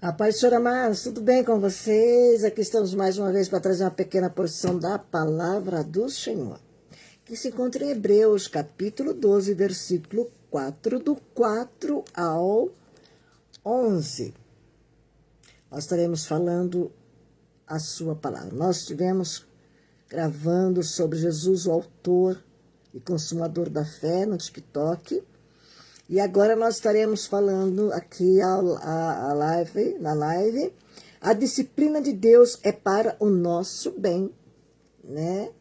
A paz do Senhor, amados, tudo bem com vocês? Aqui estamos mais uma vez para trazer uma pequena porção da palavra do Senhor, que se encontra em Hebreus, capítulo 12, versículo 4, do 4 ao 11. Nós estaremos falando a sua palavra. Nós estivemos gravando sobre Jesus, o autor e consumador da fé, no TikTok. E agora nós estaremos falando aqui na live, a disciplina de Deus é para o nosso bem, né?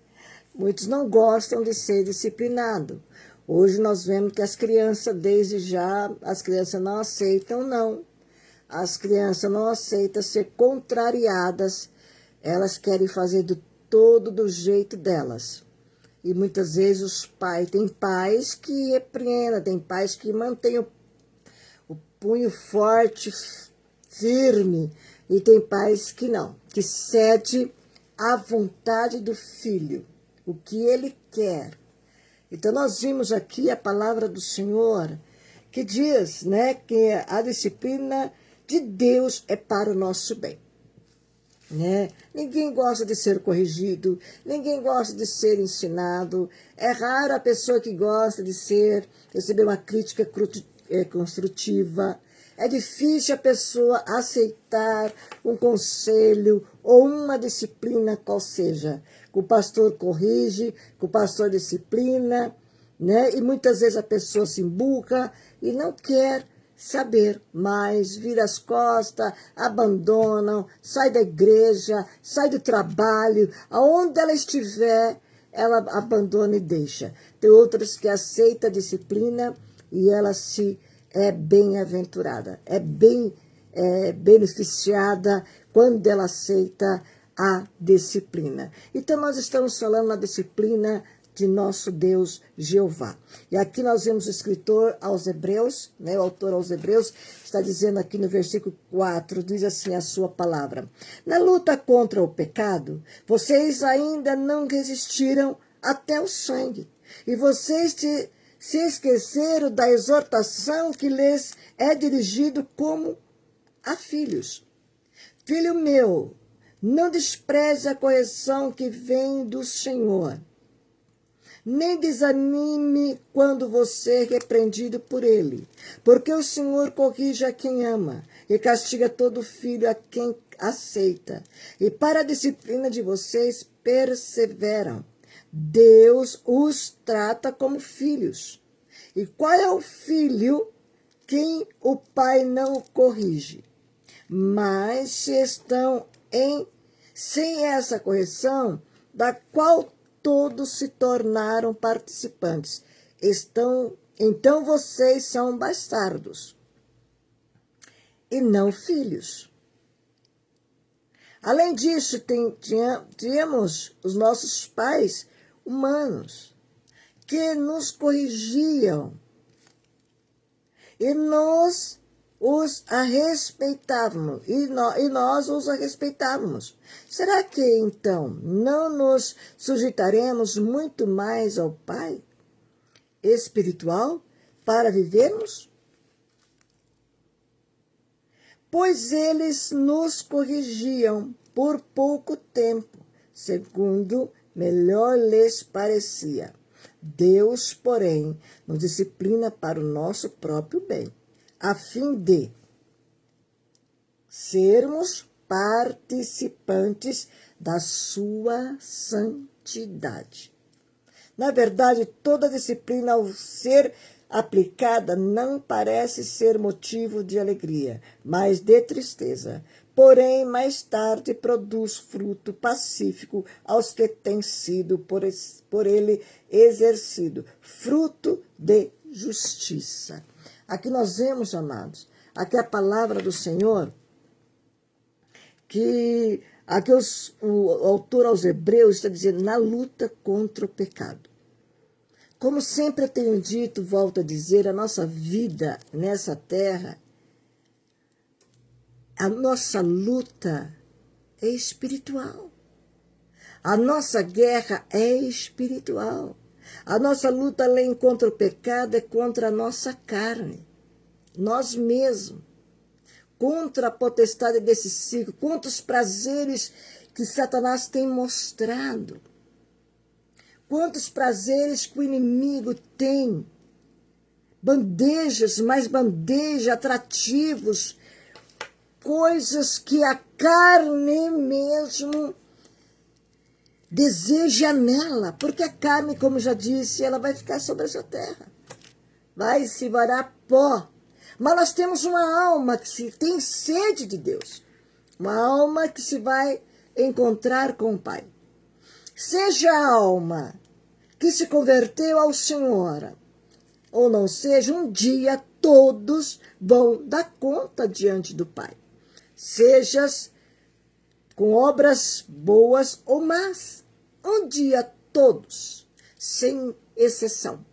Muitos não gostam de ser disciplinado. Hoje nós vemos que as crianças, desde já, as crianças não aceitam, não. As crianças não aceitam ser contrariadas, elas querem fazer do jeito delas. E muitas vezes os pais, tem pais que repreendem, tem pais que mantêm o punho forte, firme, e tem pais que não, que cede à vontade do filho, o que ele quer. Então nós vimos aqui a palavra do Senhor, que diz, né, que a disciplina de Deus é para o nosso bem. Né? Ninguém gosta de ser corrigido, ninguém gosta de ser ensinado. É raro a pessoa que gosta de receber uma crítica construtiva. É difícil a pessoa aceitar um conselho ou uma disciplina qual seja. Que o pastor corrige, que o pastor disciplina, né? E muitas vezes a pessoa se emburra e não quer saber mais, vira as costas, abandonam, sai da igreja, sai do trabalho, aonde ela estiver, ela abandona e deixa. Tem outras que aceitam a disciplina e ela é bem-aventurada, é bem beneficiada quando ela aceita a disciplina. Então nós estamos falando na disciplina de nosso Deus Jeová. E aqui nós vemos o escritor aos Hebreus, né, o autor aos Hebreus, está dizendo aqui no versículo 4, diz assim a sua palavra: na luta contra o pecado, vocês ainda não resistiram até o sangue, e vocês se esqueceram da exortação que lhes é dirigido como a filhos. Filho meu, não despreze a correção que vem do Senhor. Nem desanime quando você é repreendido por ele, porque o Senhor corrige a quem ama e castiga todo filho a quem aceita. E para a disciplina de vocês perseveram. Deus os trata como filhos. E qual é o filho quem o pai não corrige? Mas se estão sem essa correção, da qual todos se tornaram participantes. Então vocês são bastardos e não filhos. Além disso, tínhamos os nossos pais humanos que nos corrigiam e nós os respeitávamos, e nós os respeitávamos. Será que, então, não nos sujeitaremos muito mais ao Pai espiritual para vivermos? Pois eles nos corrigiam por pouco tempo, segundo melhor lhes parecia. Deus, porém, nos disciplina para o nosso próprio bem, a fim de sermos participantes da sua santidade. Na verdade, toda disciplina, ao ser aplicada, não parece ser motivo de alegria, mas de tristeza. Porém, mais tarde produz fruto pacífico aos que têm sido por ele exercido, fruto de justiça. Aqui nós vemos, amados, aqui a palavra do Senhor, que aqui o autor aos Hebreus está dizendo, na luta contra o pecado. Como sempre eu tenho dito, volto a dizer, a nossa vida nessa terra, a nossa luta é espiritual. A nossa guerra é espiritual. A nossa luta, além contra o pecado, é contra a nossa carne. Nós mesmos. contra a potestade desse ciclo, contra os prazeres que Satanás tem mostrado. Quantos prazeres que o inimigo tem. Bandejas, mais bandeja, atrativos, coisas que a carne mesmo deseja nela, porque a carne, como já disse, ela vai ficar sobre essa terra, vai se varar pó. Mas nós temos uma alma que tem sede de Deus, uma alma que se vai encontrar com o Pai. Seja a alma que se converteu ao Senhor, ou não seja, um dia todos vão dar conta diante do Pai. Sejas com obras boas ou más. Um dia todos, sem exceção,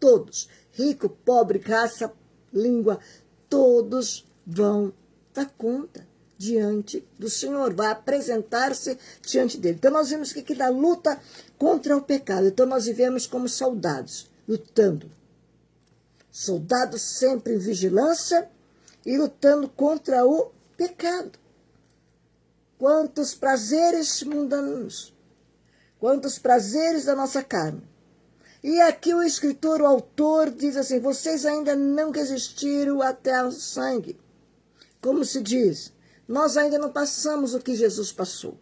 todos, rico, pobre, raça, língua, todos vão dar conta diante do Senhor, vai apresentar-se diante dele. Então nós vimos que da luta contra o pecado, então nós vivemos como soldados, lutando. Soldados sempre em vigilância e lutando contra o pecado. Quantos prazeres mundanos, quantos prazeres da nossa carne. E aqui o escritor, o autor, diz assim, vocês ainda não resistiram até ao sangue. Como se diz, nós ainda não passamos o que Jesus passou.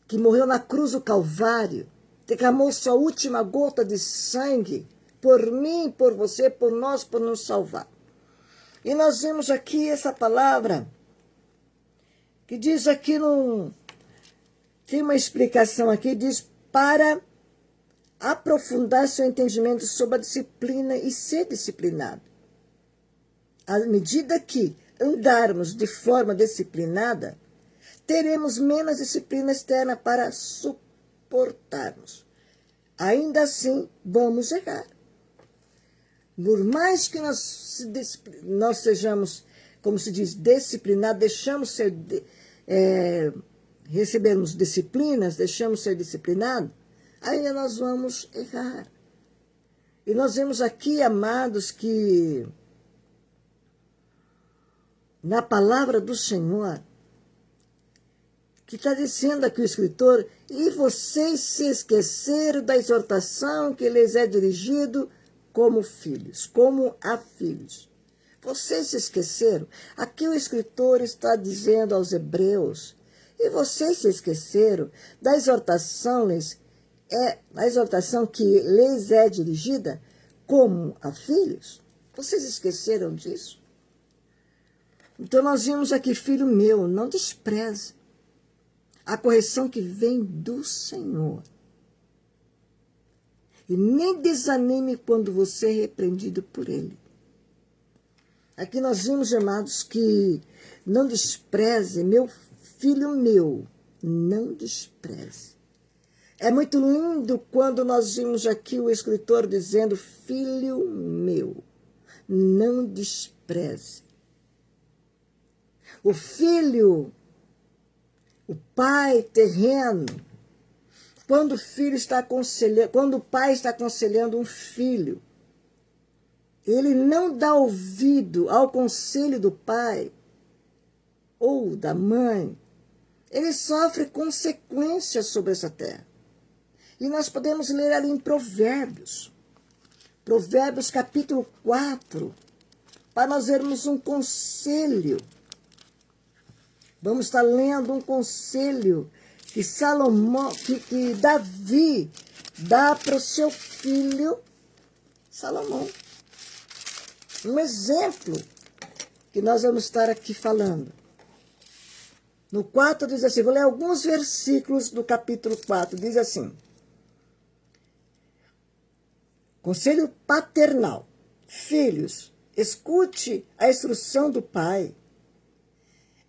Que morreu na cruz do Calvário, derramou sua última gota de sangue, por mim, por você, por nós, por nos salvar. E nós vemos aqui essa palavra, que diz aqui, tem uma explicação aqui, diz, para aprofundar seu entendimento sobre a disciplina e ser disciplinado. À medida que andarmos de forma disciplinada, teremos menos disciplina externa para suportarmos. Ainda assim, vamos errar. Por mais que nós sejamos, como se diz, disciplinados, deixamos ser, recebermos disciplinas, deixamos ser disciplinados, ainda nós vamos errar. E nós vemos aqui, amados, que na palavra do Senhor, que está dizendo aqui o escritor, e vocês se esqueceram da exortação que lhes é dirigido como filhos, como a filhos. Vocês se esqueceram? Aqui o escritor está dizendo aos hebreus, e vocês se esqueceram da exortação, a exortação que lhes é dirigida como a filhos? Vocês esqueceram disso? Então nós vimos aqui, filho meu, não despreze a correção que vem do Senhor. E nem desanime quando você é repreendido por Ele. Aqui nós vimos, amados, que não despreze, meu filho meu, não despreze. É muito lindo quando nós vimos aqui o escritor dizendo, filho meu, não despreze. O filho, o pai terreno, quando o pai está aconselhando um filho, ele não dá ouvido ao conselho do pai ou da mãe, ele sofre consequências sobre essa terra. E nós podemos ler ali em Provérbios capítulo 4, para nós vermos um conselho. Vamos estar lendo um conselho que que Davi dá para o seu filho Salomão. Um exemplo que nós vamos estar aqui falando. No 4 diz assim, vou ler alguns versículos do capítulo 4, diz assim, conselho paternal. Filhos, escute a instrução do pai.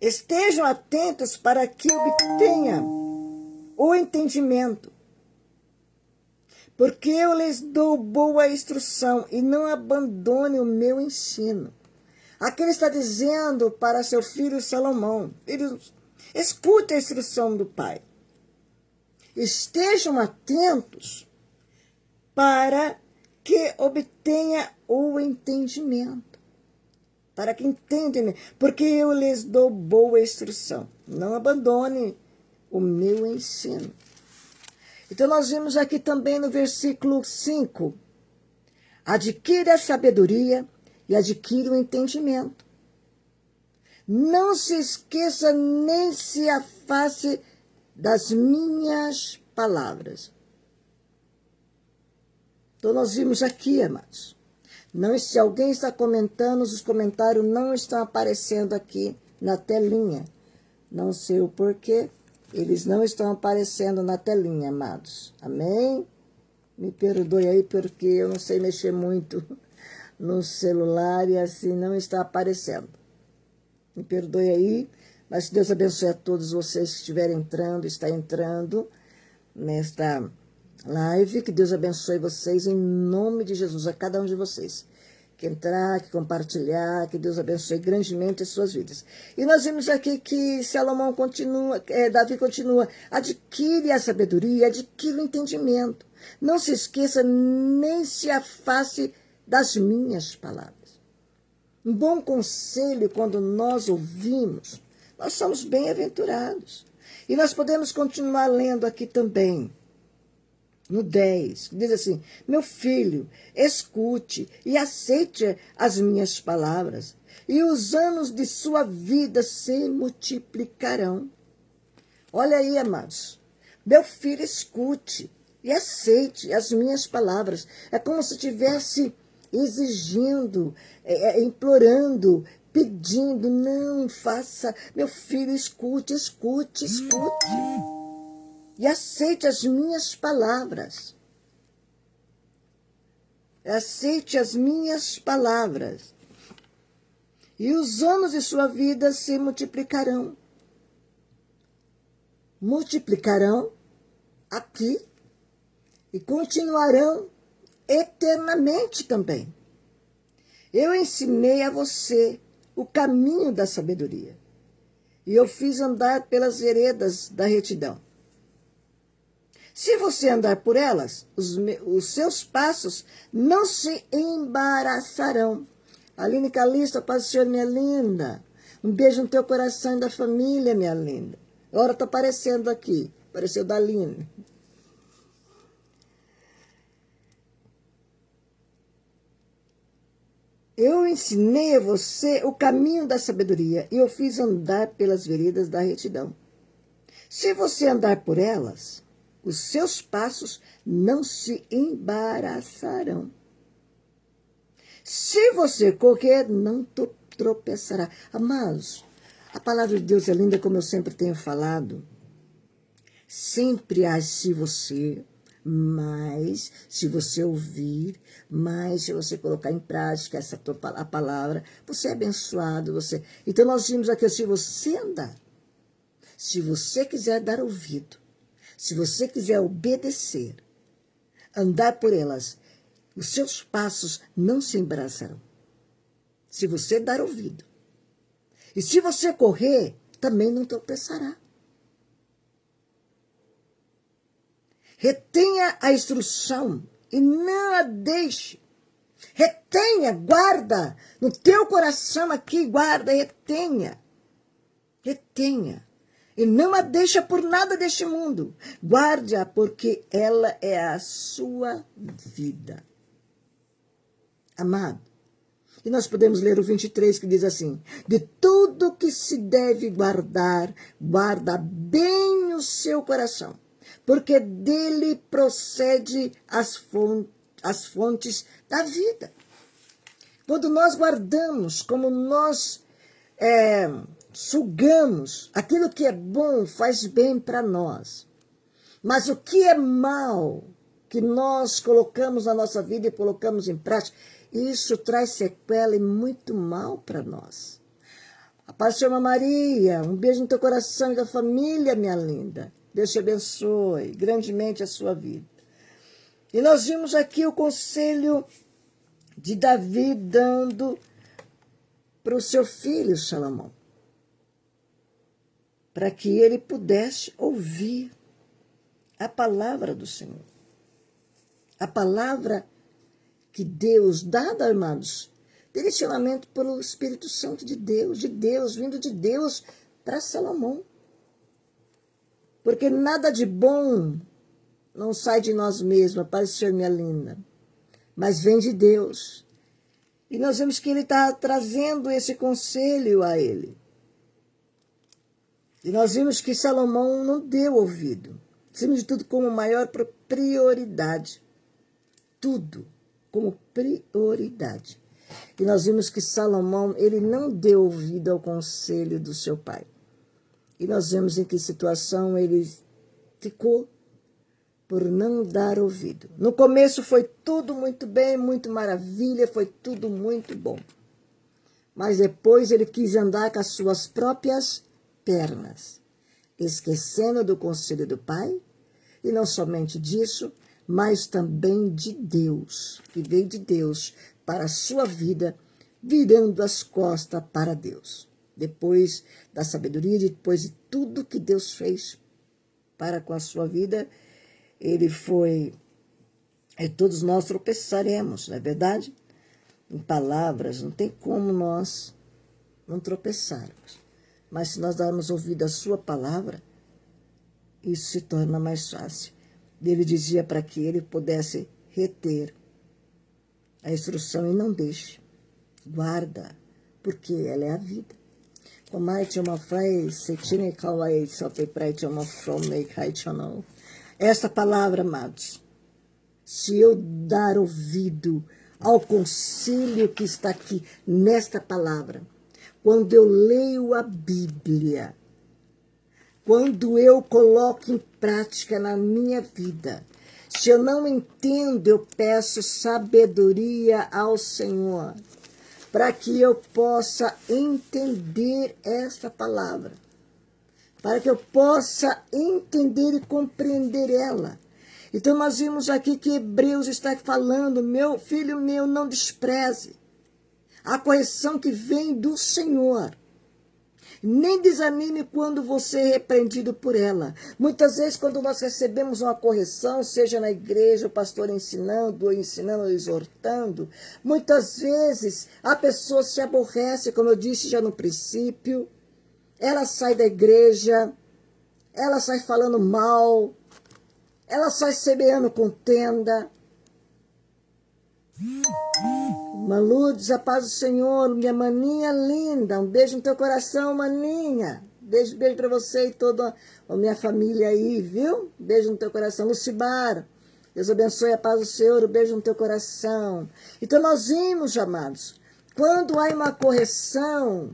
Estejam atentos para que obtenha o entendimento. Porque eu lhes dou boa instrução e não abandone o meu ensino. Aqui ele está dizendo para seu filho Salomão, filhos, escute a instrução do pai. Estejam atentos para que obtenha o entendimento. para que entendam, porque eu lhes dou boa instrução. Não abandone o meu ensino. Então, nós vimos aqui também no versículo 5, adquira a sabedoria e adquira o entendimento. Não se esqueça nem se afaste das minhas palavras. Então, nós vimos aqui, amados. Não, se alguém está comentando, os comentários não estão aparecendo aqui na telinha. Não sei o porquê. Eles não estão aparecendo na telinha, amados. Amém? Me perdoe aí, porque eu não sei mexer muito no celular e assim não está aparecendo. Me perdoe aí, mas Deus abençoe a todos vocês que estiverem entrando, está entrando nesta live. Que Deus abençoe vocês em nome de Jesus, a cada um de vocês. Que entrar, que compartilhar, que Deus abençoe grandemente as suas vidas. E nós vimos aqui que Salomão continua, Davi continua, adquire a sabedoria, adquire o entendimento. Não se esqueça, nem se afaste das minhas palavras. Um bom conselho, quando nós ouvimos, nós somos bem-aventurados. E nós podemos continuar lendo aqui também, no 10, diz assim, meu filho, escute e aceite as minhas palavras, e os anos de sua vida se multiplicarão. Olha aí, amados, meu filho, escute e aceite as minhas palavras. É como se estivesse exigindo, implorando, pedindo, não faça, meu filho, escute, escute, escute. E aceite as minhas palavras. Aceite as minhas palavras. E os anos de sua vida se multiplicarão. Multiplicarão aqui e continuarão eternamente também. Eu ensinei a você o caminho da sabedoria. E eu fiz andar pelas veredas da retidão. Se você andar por elas, os seus passos não se embaraçarão. Aline Calista, paz do Senhor, minha linda. Um beijo no teu coração e da família, minha linda. Agora está aparecendo aqui. Apareceu da Aline. Eu ensinei a você o caminho da sabedoria e eu fiz andar pelas veredas da retidão. Se você andar por elas, os seus passos não se embaraçarão. Se você correr, não tropeçará. Amados, a palavra de Deus é linda, como eu sempre tenho falado. Sempre há se você, mas se você ouvir, mas se você colocar em prática a palavra, você é abençoado. Então nós vimos aqui, se você andar, se você quiser dar ouvido, se você quiser obedecer, andar por elas, os seus passos não se embaraçarão. Se você dar ouvido. E se você correr, também não tropeçará. Retenha a instrução e não a deixe. Retenha, guarda no teu coração aqui, guarda, retenha. Retenha. E não a deixa por nada deste mundo. Guarde-a, porque ela é a sua vida. Amado. E nós podemos ler o 23, que diz assim, de tudo que se deve guardar, guarda bem o seu coração, porque dele procede as fontes da vida. Quando nós guardamos, como nós sugamos, aquilo que é bom faz bem para nós. Mas o que é mal, que nós colocamos na nossa vida e colocamos em prática, isso traz sequela e muito mal para nós. A paz chama Maria, um beijo no teu coração e da família, minha linda. Deus te abençoe grandemente a sua vida. E nós vimos aqui o conselho de Davi dando para o seu filho Salomão, para que ele pudesse ouvir a palavra do Senhor. A palavra que Deus dá, amados, direcionamento pelo Espírito Santo de Deus, vindo de Deus para Salomão. Porque nada de bom não sai de nós mesmos, apareceu minha linda, mas vem de Deus. E nós vemos que ele está trazendo esse conselho a ele. E nós vimos que Salomão não deu ouvido. Acima de tudo, como maior prioridade. Tudo como prioridade. E nós vimos que Salomão, ele não deu ouvido ao conselho do seu pai. E nós vemos em que situação ele ficou por não dar ouvido. No começo foi tudo muito bem, muito maravilha, foi tudo muito bom. Mas depois ele quis andar com as suas próprias pernas, esquecendo do conselho do pai, e não somente disso, mas também de Deus, que veio de Deus para a sua vida, virando as costas para Deus. Depois da sabedoria, depois de tudo que Deus fez para com a sua vida, ele foi, e todos nós tropeçaremos, não é verdade? Em palavras, não tem como nós não tropeçarmos. Mas se nós darmos ouvido à sua palavra, isso se torna mais fácil. Ele dizia para que ele pudesse reter a instrução e não deixe. Guarda, porque ela é a vida. Esta palavra, amados, se eu dar ouvido ao conselho que está aqui nesta palavra, quando eu leio a Bíblia, quando eu coloco em prática na minha vida, se eu não entendo, eu peço sabedoria ao Senhor, para que eu possa entender esta palavra, para que eu possa entender e compreender ela. Então nós vimos aqui que Hebreus está falando, meu filho meu, não despreze a correção que vem do Senhor. Nem desanime quando você é repreendido por ela. Muitas vezes, quando nós recebemos uma correção, seja na igreja, o pastor ensinando, ou exortando, muitas vezes a pessoa se aborrece, como eu disse já no princípio, ela sai da igreja, ela sai falando mal, ela sai semeando contenda. Maludes, a paz do Senhor, minha maninha linda, um beijo no teu coração, maninha. Beijo para você e toda a minha família aí, viu? Beijo no teu coração. Lucibar, Deus abençoe a paz do Senhor, um beijo no teu coração. Então nós vimos, amados, quando há uma correção,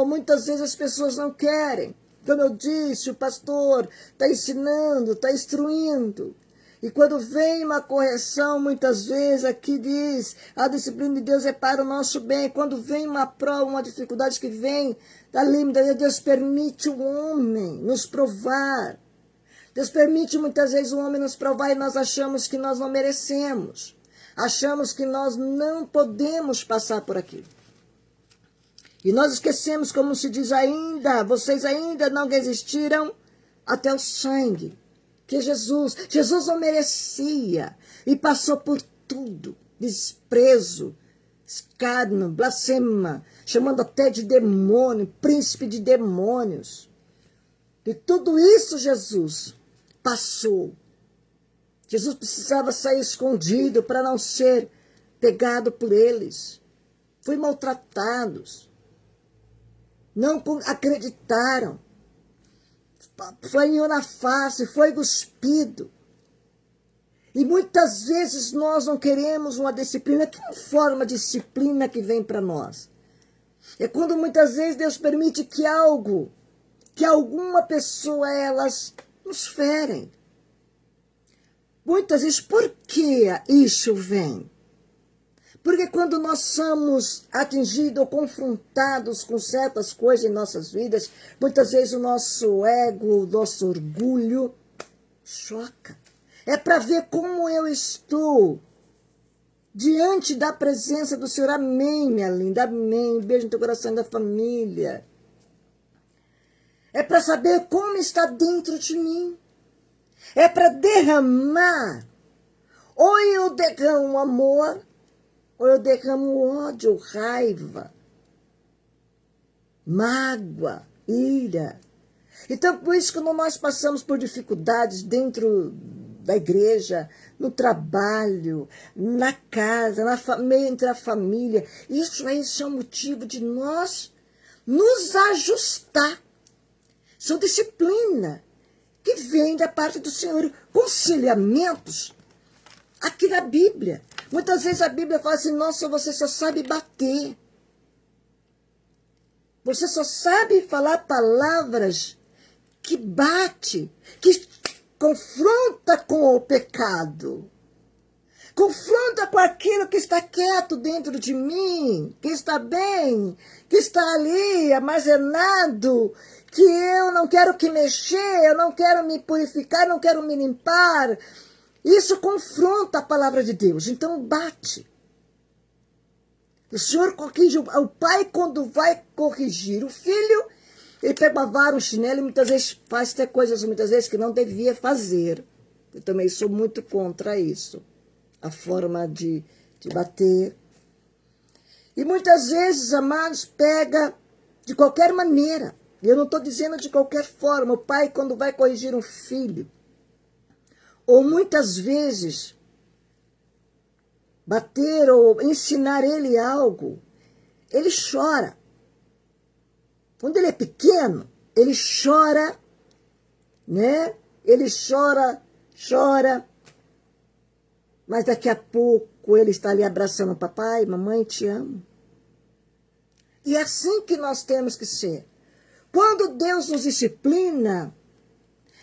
muitas vezes as pessoas não querem. Como eu disse, o pastor está ensinando, está instruindo. E quando vem uma correção, muitas vezes aqui diz, a disciplina de Deus é para o nosso bem. Quando vem uma prova, uma dificuldade que vem, Deus permite o homem nos provar. Deus permite muitas vezes o homem nos provar e nós achamos que nós não merecemos. Achamos que nós não podemos passar por aquilo. E nós esquecemos, como se diz ainda, vocês ainda não resistiram até o sangue. Que Jesus não merecia e passou por tudo, desprezo, escárnio, blasfema, chamando até de demônio, príncipe de demônios. E tudo isso Jesus passou. Jesus precisava sair escondido para não ser pegado por eles. Foi maltratados. Não acreditaram. Foi na face, foi cuspido. E muitas vezes nós não queremos uma disciplina. Que forma de disciplina que vem para nós? É quando muitas vezes Deus permite que alguma pessoa, elas nos ferem. Muitas vezes, por que isso vem? Porque quando nós somos atingidos ou confrontados com certas coisas em nossas vidas, muitas vezes o nosso ego, o nosso orgulho choca. É para ver como eu estou diante da presença do Senhor. Amém, minha linda, amém. Beijo no teu coração da família. É para saber como está dentro de mim. É para derramar. Ou eu derramo amor, ou eu derramo ódio, raiva, mágoa, ira. Então, por isso, quando nós passamos por dificuldades dentro da igreja, no trabalho, na casa, entre a família, isso é um motivo de nós nos ajustar. São disciplina que vem da parte do Senhor, conciliamentos aqui na Bíblia. Muitas vezes a Bíblia fala assim, nossa, você só sabe bater. Você só sabe falar palavras que bate, que confronta com o pecado. Confronta com aquilo que está quieto dentro de mim, que está bem, que está ali armazenado, que eu não quero que mexer, eu não quero me purificar, não quero me limpar. Isso confronta a palavra de Deus, então bate. O Senhor corrige, o pai quando vai corrigir o filho, ele pega uma vara, um chinelo e muitas vezes faz até coisas, muitas vezes que não devia fazer. Eu também sou muito contra isso, a forma de bater. E muitas vezes, amados, pega de qualquer maneira. Eu não estou dizendo de qualquer forma. O pai, quando vai corrigir um filho, ou muitas vezes bater ou ensinar ele algo, ele chora. Quando ele é pequeno, ele chora, né? Ele chora, mas daqui a pouco ele está ali abraçando o papai, mamãe, te amo. E é assim que nós temos que ser. Quando Deus nos disciplina,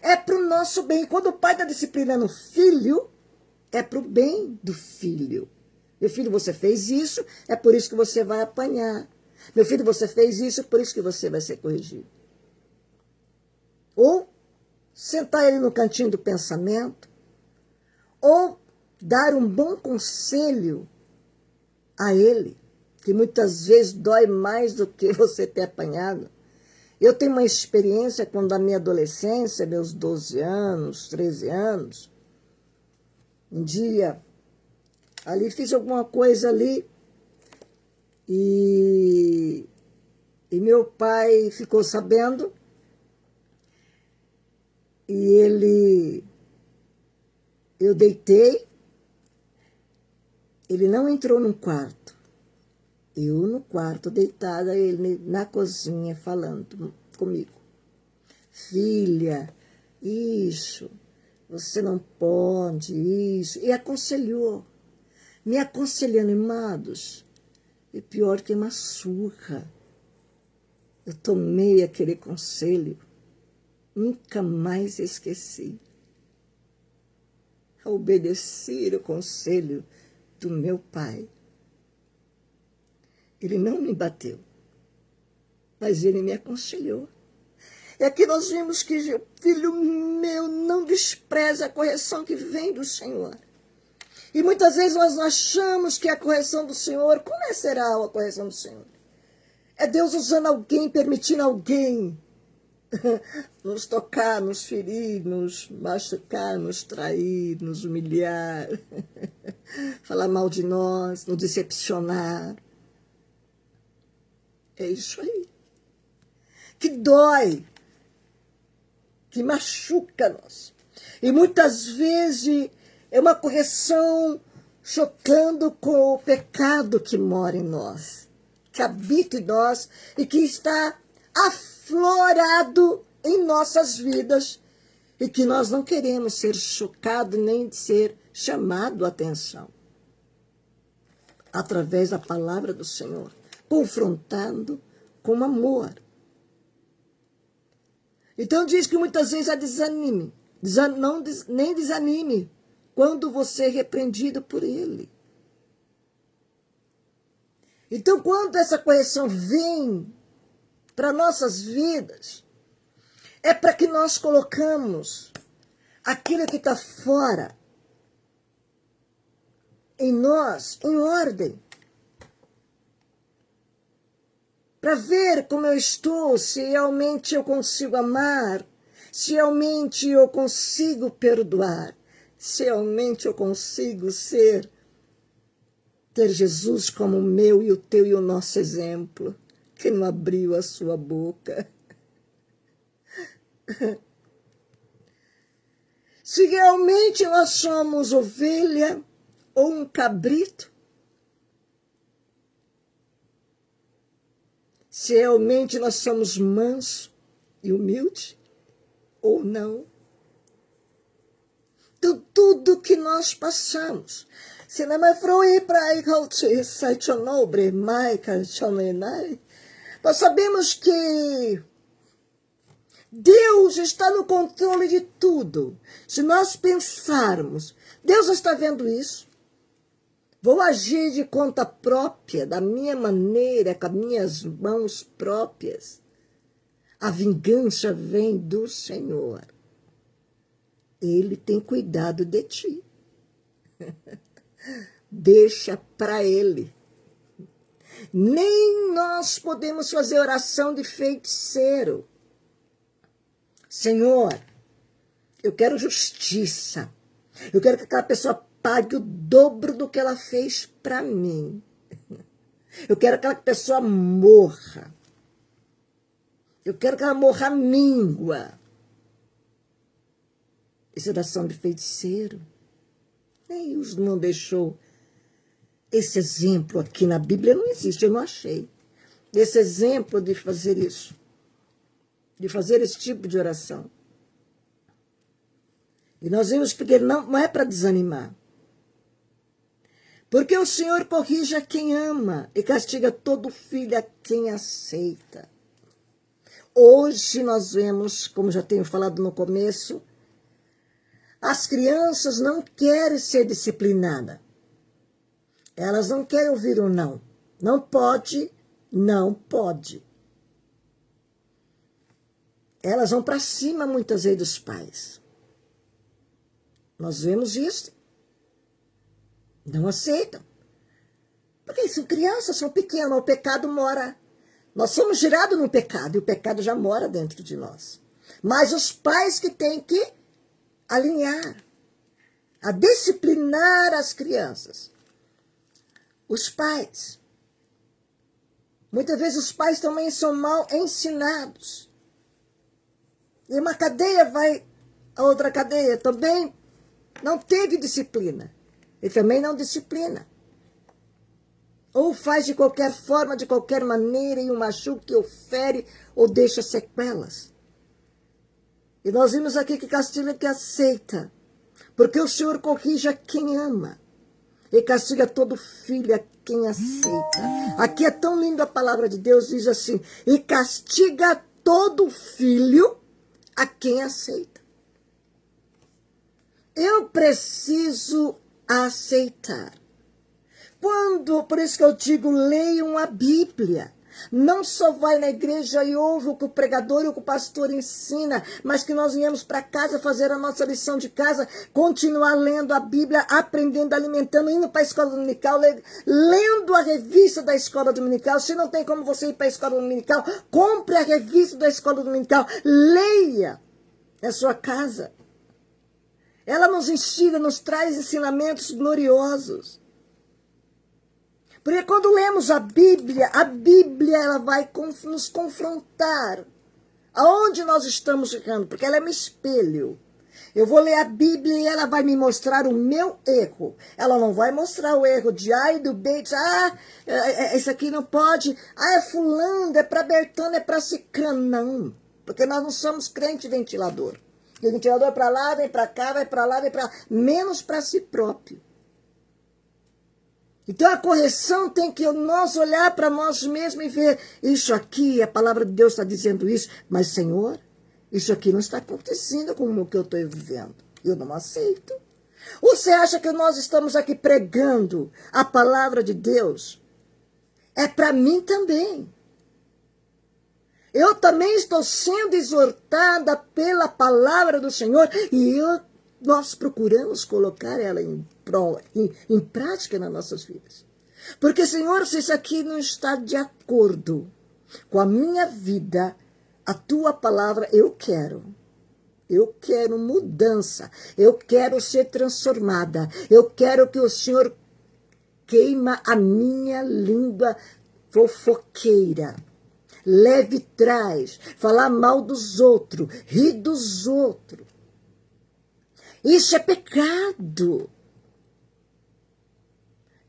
é para o nosso bem. Quando o pai está disciplinando o filho, é para o bem do filho. Meu filho, você fez isso, é por isso que você vai apanhar. Meu filho, você fez isso, é por isso que você vai ser corrigido. Ou sentar ele no cantinho do pensamento, ou dar um bom conselho a ele, que muitas vezes dói mais do que você ter apanhado. Eu tenho uma experiência quando na minha adolescência, meus 12 anos, 13 anos, um dia, ali fiz alguma coisa ali, e meu pai ficou sabendo, e eu deitei, ele não entrou no quarto. Eu no quarto, deitada, ele na cozinha falando comigo. Filha, isso, você não pode, isso. E aconselhou, me aconselhando, amados. E pior que uma surra. Eu tomei aquele conselho, nunca mais esqueci. A obedecer o conselho do meu pai. Ele não me bateu, mas ele me aconselhou. E aqui nós vimos que, filho meu, não despreza a correção que vem do Senhor. E muitas vezes nós achamos que a correção do Senhor, como será a correção do Senhor? É Deus usando alguém, permitindo alguém nos tocar, nos ferir, nos machucar, nos trair, nos humilhar, falar mal de nós, nos decepcionar. É isso aí. Que dói, que machuca nós. E muitas vezes é uma correção chocando com o pecado que mora em nós, que habita em nós e que está aflorado em nossas vidas e que nós não queremos ser chocados nem ser chamado a atenção. Através da palavra do Senhor, confrontando com amor. Então diz que muitas vezes nem desanime quando você é repreendido por ele. Então quando essa correção vem para nossas vidas, é para que nós colocamos aquilo que está fora em nós, em ordem. Para ver como eu estou, se realmente eu consigo amar, se realmente eu consigo perdoar, se realmente eu consigo ser ter Jesus como o meu e o teu e o nosso exemplo, que não abriu a sua boca. Se realmente nós somos ovelha ou um cabrito, se realmente nós somos manso e humilde ou não. Então, tudo que nós passamos, se não é nós sabemos que Deus está no controle de tudo. Se nós pensarmos, Deus está vendo isso, vou agir de conta própria, da minha maneira, com as minhas mãos próprias. A vingança vem do Senhor. Ele tem cuidado de ti. Deixa para Ele. Nem nós podemos fazer oração de feiticeiro. Senhor, eu quero justiça. Eu quero que aquela pessoa pague o dobro do que ela fez para mim. Eu quero que aquela pessoa morra. Eu quero que ela morra míngua. Isso é oração de feiticeiro. Deus não deixou esse exemplo aqui na Bíblia, não existe, eu não achei. Esse exemplo de fazer isso. De fazer esse tipo de oração. E nós vimos porque não é para desanimar. Porque o Senhor corrige a quem ama e castiga todo filho a quem aceita. Hoje nós vemos, como já tenho falado no começo, as crianças não querem ser disciplinadas. Elas não querem ouvir o não. Não pode, não pode. Elas vão para cima muitas vezes dos pais. Nós vemos isso. Não aceitam. Porque são crianças, são pequenas, o pecado mora. Nós somos gerados no pecado e o pecado já mora dentro de nós. Mas os pais que têm que alinhar, a disciplinar as crianças. Os pais. Muitas vezes os pais também são mal ensinados. E uma cadeia vai a outra cadeia também não teve disciplina. E também não disciplina. Ou faz de qualquer forma, de qualquer maneira, e o machuca, ou fere, ou deixa sequelas. E nós vimos aqui que castiga que aceita. Porque o Senhor corrige a quem ama. E castiga todo filho a quem aceita. Aqui é tão linda a palavra de Deus, diz assim, e castiga todo filho a quem aceita. Eu preciso aceitar. Por isso que eu digo, leiam a Bíblia. Não só vai na igreja e ouve o que o pregador e o que o pastor ensina, mas que nós viemos para casa fazer a nossa lição de casa, continuar lendo a Bíblia, aprendendo, alimentando, indo para a escola dominical, lendo a revista da escola dominical. Se não tem como você ir para a escola dominical, compre a revista da escola dominical, leia na sua casa. Ela nos ensina, nos traz ensinamentos gloriosos. Porque quando lemos a Bíblia ela vai nos confrontar. Aonde nós estamos errando? Porque ela é um espelho. Eu vou ler a Bíblia e ela vai me mostrar o meu erro. Ela não vai mostrar o erro de A e do B. Esse aqui não pode. É fulano, é para Bertano, é para Cicrano. Não, porque nós não somos crente ventilador. E o ventilador para lá, vem para cá, vai para lá, vem para lá. Menos para si próprio. Então a correção tem que nós olhar para nós mesmos e ver, isso aqui, a palavra de Deus está dizendo isso, mas Senhor, isso aqui não está acontecendo com o que eu estou vivendo. Eu não aceito. Ou você acha que nós estamos aqui pregando a palavra de Deus? É para mim também. Eu também estou sendo exortada pela palavra do Senhor e nós procuramos colocar ela em prática nas nossas vidas. Porque, Senhor, se isso aqui não está de acordo com a minha vida, a tua palavra, eu quero mudança, eu quero ser transformada, eu quero que o Senhor queima a minha língua fofoqueira. Leve trás, falar mal dos outros, rir dos outros. Isso é pecado.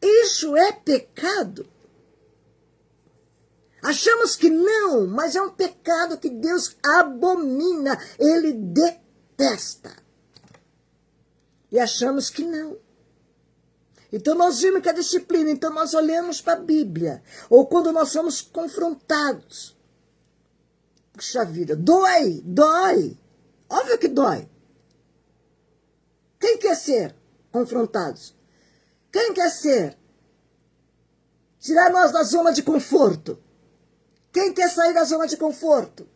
Isso é pecado. Achamos que não, mas é um pecado que Deus abomina, Ele detesta. E achamos que não. Então nós vimos que a disciplina, então nós olhamos para a Bíblia, ou quando nós somos confrontados. Puxa vida, dói, dói. Óbvio que dói. Quem quer ser confrontados? Quem quer ser? Tirar nós da zona de conforto. Quem quer sair da zona de conforto?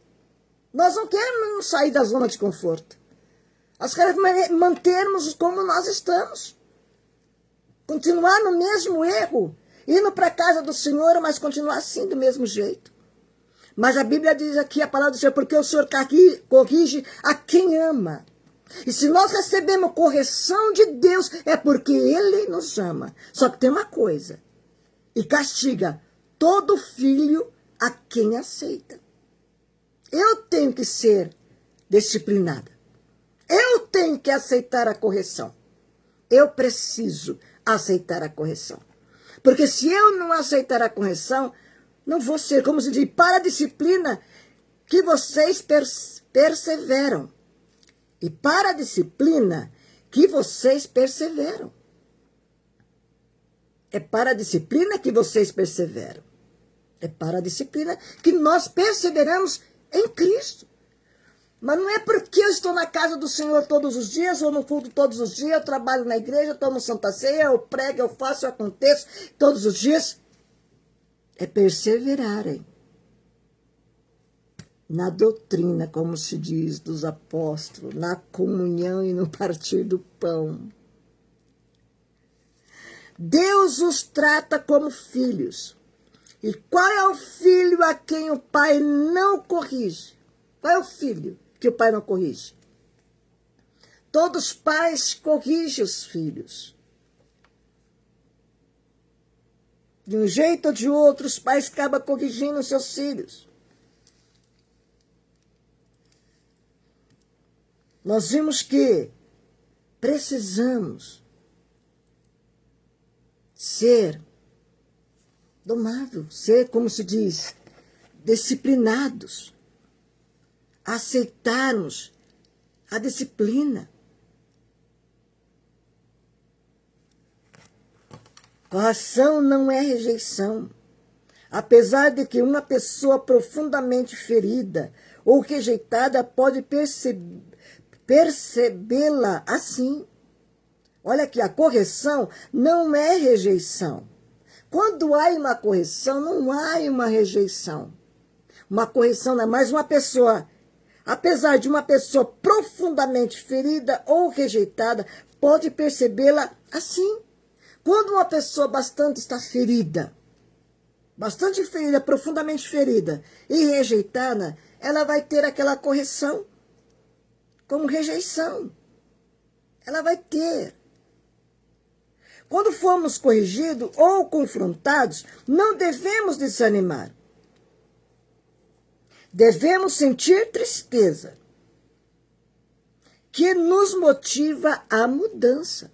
Nós não queremos sair da zona de conforto. Nós queremos mantermos como nós estamos. Continuar no mesmo erro. Indo para a casa do Senhor, mas continuar assim do mesmo jeito. Mas a Bíblia diz aqui, a palavra do Senhor, porque o Senhor corrige a quem ama. E se nós recebemos correção de Deus, é porque Ele nos ama. Só que tem uma coisa. E castiga todo filho a quem aceita. Eu tenho que ser disciplinada. Eu tenho que aceitar a correção. Eu preciso aceitar a correção. Porque se eu não aceitar a correção, não vou ser, como se diz, para a disciplina que vocês perseveram. E para a disciplina que vocês perseveram. É para a disciplina que vocês perseveram. É para a disciplina que nós perseveramos em Cristo. Mas não é porque eu estou na casa do Senhor todos os dias, ou no culto todos os dias, eu trabalho na igreja, eu tomo Santa Ceia, eu prego, eu faço, eu aconteço todos os dias. É perseverarem na doutrina, como se diz, dos apóstolos, na comunhão e no partir do pão. Deus os trata como filhos. E qual é o filho a quem o pai não corrige? Qual é o filho que o pai não corrige? Todos os pais corrigem os filhos. De um jeito ou de outro, os pais acabam corrigindo os seus filhos. Nós vimos que precisamos ser domados, ser, como se diz, disciplinados, aceitarmos a disciplina. Correção não é rejeição. Apesar de que uma pessoa profundamente ferida ou rejeitada pode percebê-la assim. Olha aqui, a correção não é rejeição. Quando há uma correção, não há uma rejeição. Uma correção não é mais uma pessoa. Apesar de uma pessoa profundamente ferida ou rejeitada, pode percebê-la assim. Quando uma pessoa bastante está ferida, profundamente ferida e rejeitada, ela vai ter aquela correção como rejeição. Ela vai ter. Quando formos corrigidos ou confrontados, não devemos desanimar. Devemos sentir tristeza, que nos motiva à mudança.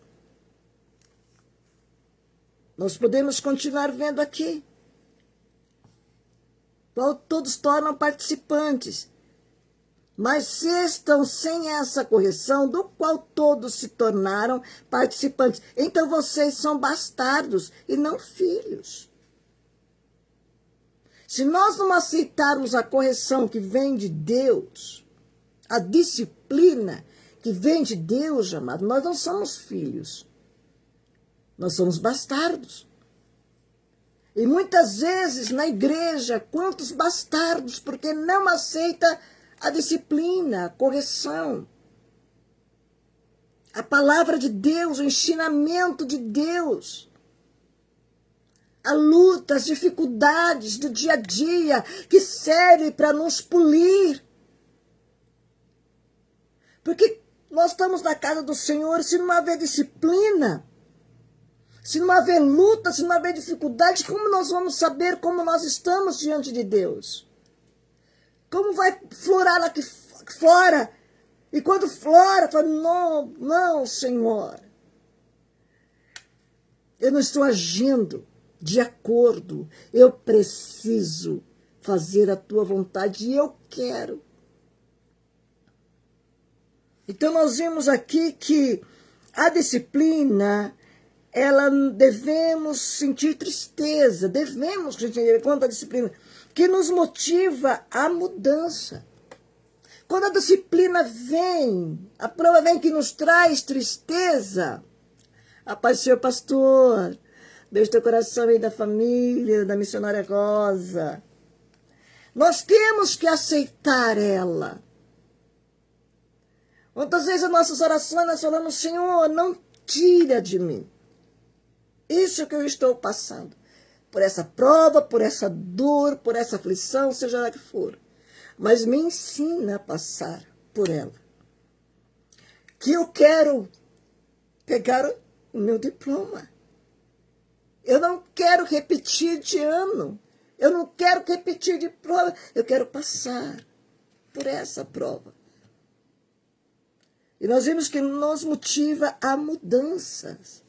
Nós podemos continuar vendo aqui. Todos tornam participantes. Mas se estão sem essa correção, do qual todos se tornaram participantes. Então vocês são bastardos e não filhos. Se nós não aceitarmos a correção que vem de Deus, a disciplina que vem de Deus, amado, nós não somos filhos. Nós somos bastardos. E muitas vezes na igreja, quantos bastardos, porque não aceita a disciplina, a correção, a palavra de Deus, o ensinamento de Deus, a luta, as dificuldades do dia a dia que serve para nos polir. Porque nós estamos na casa do Senhor, se não haver disciplina, Se não haver luta, se não haver dificuldade, como nós vamos saber como nós estamos diante de Deus? Como vai florar lá fora? E quando flora, fala, não, não, Senhor. Eu não estou agindo de acordo. Eu preciso fazer a tua vontade e eu quero. Então nós vimos aqui que a disciplina, ela devemos sentir tristeza, devemos sentir quanto à disciplina, que nos motiva à mudança. Quando a disciplina vem, a prova vem que nos traz tristeza. A paz do Senhor, pastor. Beijo teu coração aí da família, da missionária Rosa. Nós temos que aceitar ela. Muitas vezes as nossas orações nós falamos, Senhor, não tira de mim isso que eu estou passando. Por essa prova, por essa dor, por essa aflição, seja lá que for. Mas me ensina a passar por ela. Que eu quero pegar o meu diploma. Eu não quero repetir de ano. Eu não quero repetir de prova. Eu quero passar por essa prova. E nós vimos que nos motiva a mudanças.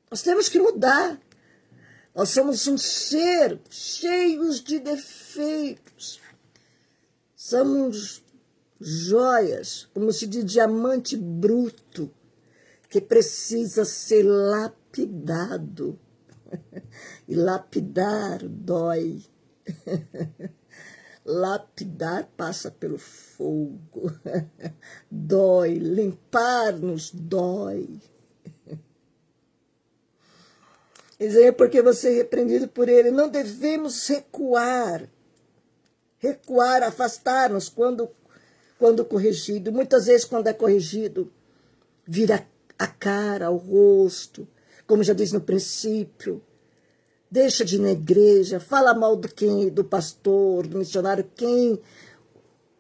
Nós temos que mudar. Nós somos um ser cheios de defeitos. Somos joias, como se diz, diamante bruto, que precisa ser lapidado. E lapidar dói. Lapidar passa pelo fogo. Dói. Limpar-nos dói. Isaías, porque você é repreendido por ele. Não devemos recuar. Recuar, afastar-nos quando corrigido. Muitas vezes, quando é corrigido, vira a cara, o rosto. Como já disse no princípio. Deixa de ir na igreja. Fala mal do pastor, do missionário, quem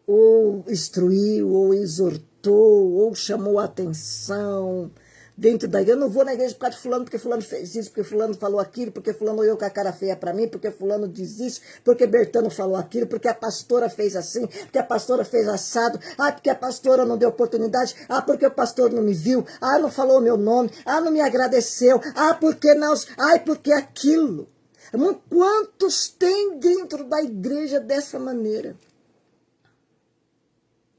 o instruiu, ou exortou, ou chamou a atenção. Dentro da igreja, eu não vou na igreja por causa de fulano, porque fulano fez isso, porque fulano falou aquilo, porque fulano olhou com a cara feia para mim, porque fulano diz isso, porque Bertano falou aquilo, porque a pastora fez assim, porque a pastora fez assado, porque a pastora não deu oportunidade, porque o pastor não me viu, não falou o meu nome, não me agradeceu, porque não, porque aquilo. Quantos tem dentro da igreja dessa maneira?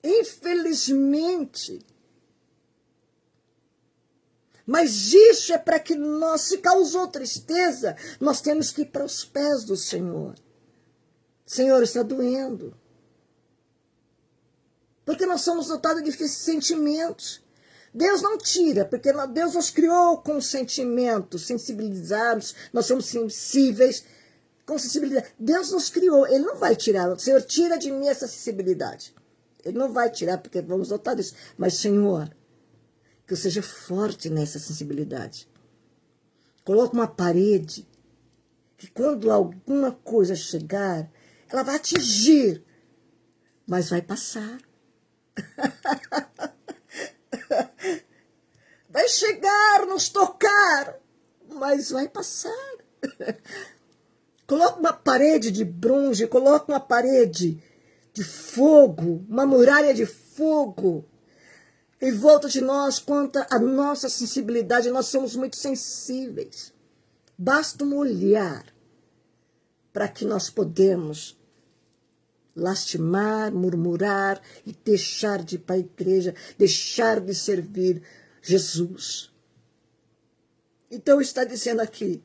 Infelizmente. Mas isso é para que nós, se causou tristeza, nós temos que ir para os pés do Senhor. Senhor, está doendo. Porque nós somos dotados de sentimentos. Deus não tira, porque Deus nos criou com sentimentos, sensibilizados, nós somos sensíveis, com sensibilidade. Deus nos criou, Ele não vai tirar. Senhor, tira de mim essa sensibilidade. Ele não vai tirar, porque vamos dotar disso. Mas, Senhor, que eu seja forte nessa sensibilidade. Coloque uma parede que quando alguma coisa chegar, ela vai atingir, mas vai passar. Vai chegar, nos tocar, mas vai passar. Coloque uma parede de bronze, coloque uma parede de fogo, uma muralha de fogo, em volta de nós, quanto à nossa sensibilidade, nós somos muito sensíveis. Basta um olhar para que nós podemos lastimar, murmurar e deixar de ir para a igreja, deixar de servir Jesus. Então está dizendo aqui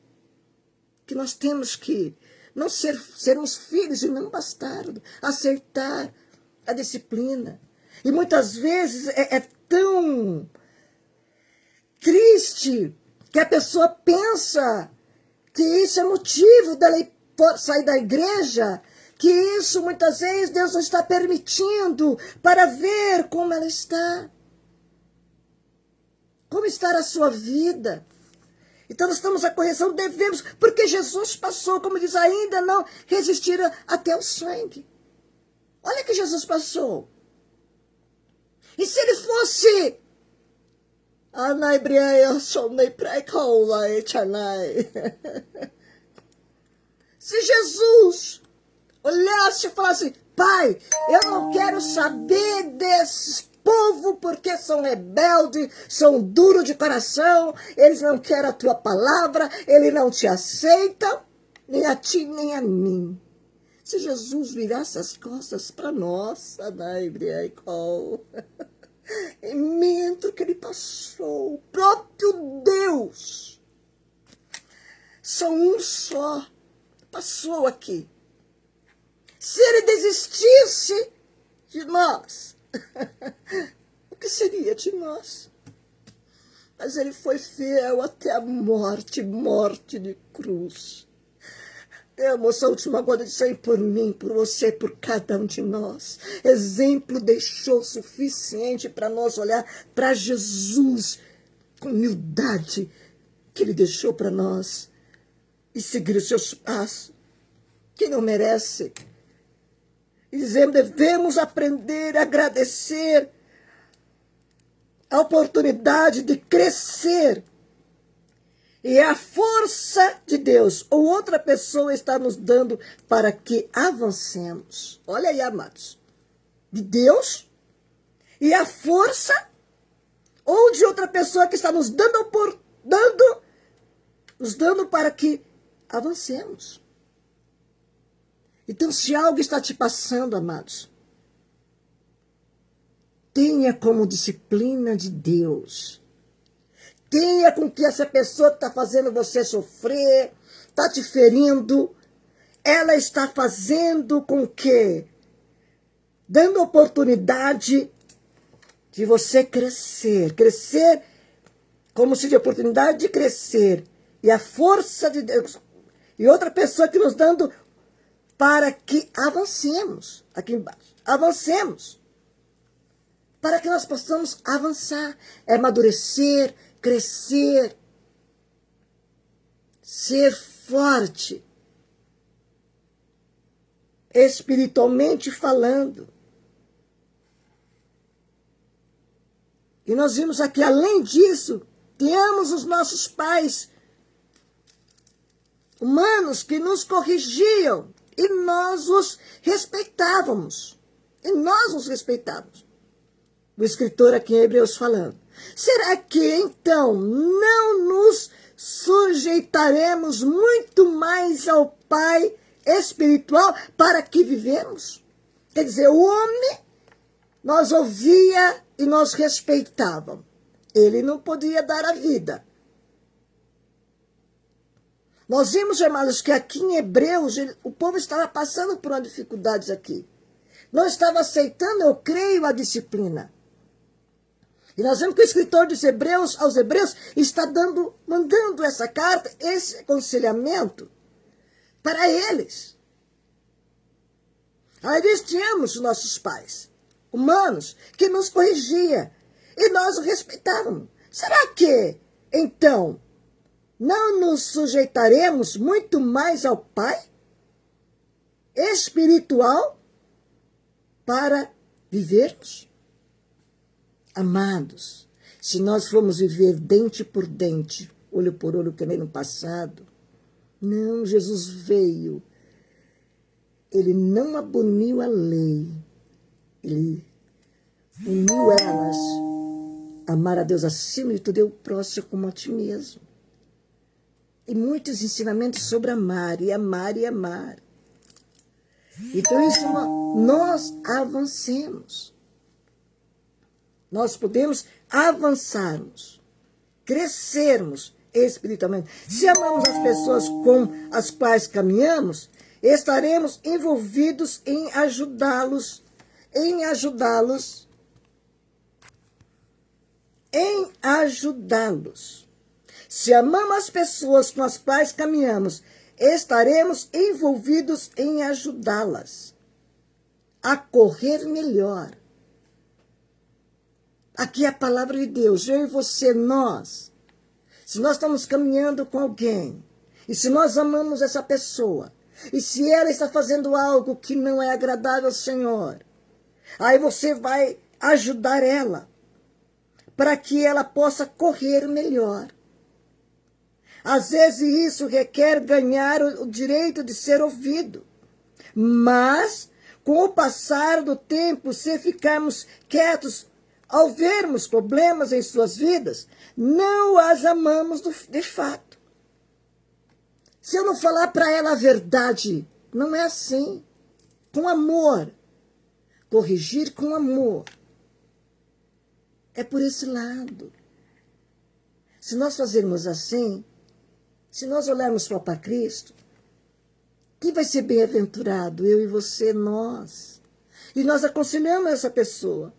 que nós temos que não sermos filhos e não bastardos, aceitar a disciplina. E muitas vezes é tão triste que a pessoa pensa que isso é motivo dela sair da igreja, que isso muitas vezes Deus não está permitindo para ver como ela está. Como está a sua vida. Então nós estamos à correção, devemos, porque Jesus passou, como diz, ainda não resistiram até o sangue. Olha que Jesus passou. E se ele fosse Anaibriei, sonei precola, echanai. Se Jesus olhasse e falasse, Pai, eu não quero saber desses povo porque são rebeldes, são duros de coração, eles não querem a tua palavra, eles não te aceitam, nem a ti, nem a mim. Se Jesus virasse as costas para nós, em meio que ele passou, o próprio Deus, são um só, passou aqui. Se ele desistisse de nós, o que seria de nós? Mas ele foi fiel até a morte, morte de cruz. Deus, a última gota de sangue por mim, por você, por cada um de nós. Exemplo deixou suficiente para nós olhar para Jesus com humildade que ele deixou para nós e seguir os seus passos. Quem não merece? E dizemos, devemos aprender a agradecer a oportunidade de crescer. E a força de Deus ou outra pessoa está nos dando para que avancemos. Olha aí, amados. De Deus e a força ou de outra pessoa que está nos dando para que avancemos. Então, se algo está te passando, amados, tenha como disciplina de Deus. Tenha com que essa pessoa que está fazendo você sofrer, está te ferindo, ela está fazendo com que, dando oportunidade de você crescer, crescer como se de oportunidade de crescer, e a força de Deus, e outra pessoa que nos dando para que avancemos, aqui embaixo, avancemos, para que nós possamos avançar, amadurecer, crescer, ser forte, espiritualmente falando. E nós vimos aqui, além disso, temos os nossos pais humanos que nos corrigiam e nós os respeitávamos. E nós os respeitávamos. O escritor aqui em Hebreus falando. Será que, então, não nos sujeitaremos muito mais ao Pai espiritual para que vivemos? Quer dizer, o homem, nós ouvia e nós respeitávamos. Ele não podia dar a vida. Nós vimos, irmãos, que aqui em Hebreus, o povo estava passando por uma dificuldade aqui. Não estava aceitando, eu creio, a disciplina. E nós vemos que o escritor dos Hebreus, aos Hebreus, está mandando essa carta, esse aconselhamento para eles. Aí nós tínhamos os nossos pais, humanos, que nos corrigia e nós o respeitávamos. Será que, então, não nos sujeitaremos muito mais ao Pai espiritual para vivermos? Amados, se nós formos viver dente por dente, olho por olho, que nem no passado, não, Jesus veio, ele não aboliu a lei, ele uniu elas, amar a Deus acima de tudo e o próximo como a ti mesmo. E muitos ensinamentos sobre amar, e amar, e amar. Então, isso nós avancemos. Nós podemos avançarmos, crescermos espiritualmente. Se amamos as pessoas com as quais caminhamos, estaremos envolvidos em ajudá-los, Se amamos as pessoas com as quais caminhamos, estaremos envolvidos em ajudá-las a correr melhor. Aqui é a palavra de Deus, eu e você, nós. Se nós estamos caminhando com alguém, e se nós amamos essa pessoa, e se ela está fazendo algo que não é agradável ao Senhor, aí você vai ajudar ela, para que ela possa correr melhor. Às vezes isso requer ganhar o direito de ser ouvido. Mas, com o passar do tempo, se ficarmos quietos ao vermos problemas em suas vidas, não as amamos de fato. Se eu não falar para ela a verdade, não é assim. Com amor. Corrigir com amor. É por esse lado. Se nós fazermos assim, se nós olharmos para Cristo, quem vai ser bem-aventurado? Eu e você, nós. E nós aconselhamos essa pessoa.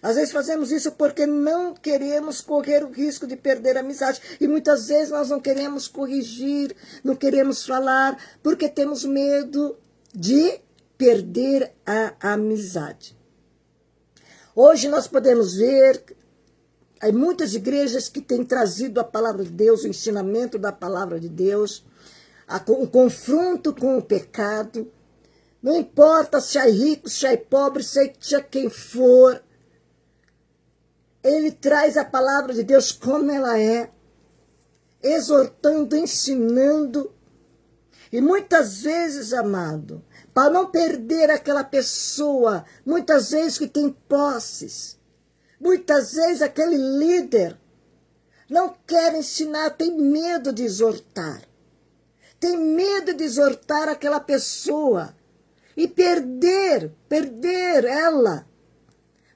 Às vezes fazemos isso porque não queremos correr o risco de perder a amizade. E muitas vezes nós não queremos corrigir, não queremos falar, porque temos medo de perder a amizade. Hoje nós podemos ver, há muitas igrejas que têm trazido a palavra de Deus, o ensinamento da palavra de Deus, o confronto com o pecado. Não importa se é rico, se é pobre, seja quem for, ele traz a palavra de Deus como ela é, exortando, ensinando. E muitas vezes, amado, para não perder aquela pessoa, muitas vezes que tem posses, muitas vezes aquele líder não quer ensinar, tem medo de exortar. Tem medo de exortar aquela pessoa e perder ela.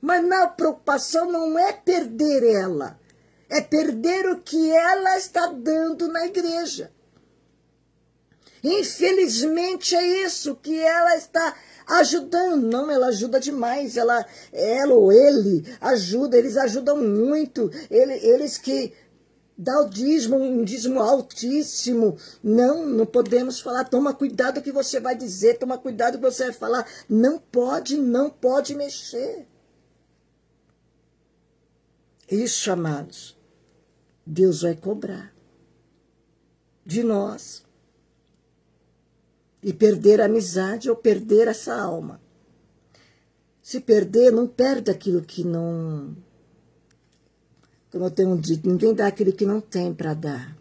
Mas a preocupação não é perder ela, é perder o que ela está dando na igreja. Infelizmente é isso que ela está ajudando. Não, ela ajuda demais, ela ou ele ajuda, eles ajudam muito, eles que dão o dízimo, um dízimo altíssimo. Não podemos falar, toma cuidado o que você vai dizer, toma cuidado o que você vai falar. Não pode mexer. Isso, amados, Deus vai cobrar de nós. E perder a amizade ou perder essa alma. Se perder, não perde aquilo que não... Como eu tenho dito, ninguém dá aquilo que não tem para dar.